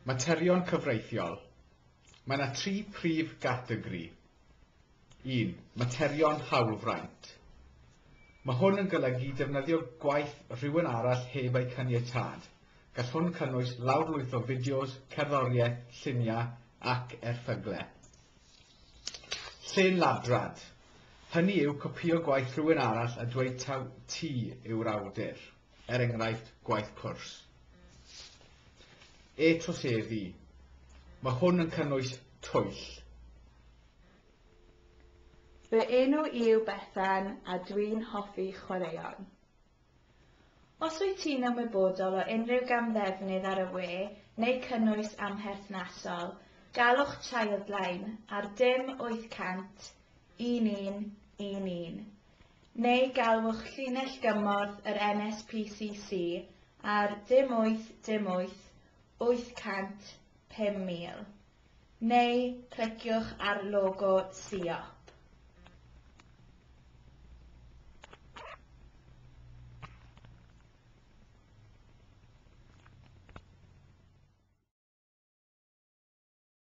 Materion cyfreithiol. Mae yna 3 prif gategori. 1. Materion hawlfraint. Mae hwn yn golygu defnyddio gwaith rhywun arall heb ei caniatâd. Gall hwn cynnwys lawrlwyth o fideos, cerddoriaeth, lluniau ac erthyglau. Llên ladrad. Hynny yw copïo gwaith rhywun arall a dweud taw ti yw'r awdur, enghraifft gwaith cwrs. Troseddu. Mae hwn yn cynnwys twyll. Fy enw yw Bethan a dwi'n hoffi chwaraeon. Os wyt ti'n ymwybodol o unrhyw gamddefnydd ar y we neu cynnwys amherthnasol, galwch childline ar dim 800 1111 neu galwch llinell gymorth yr NSPCC ar dim 808 800 5000 neu cliciwch ar logo SIO.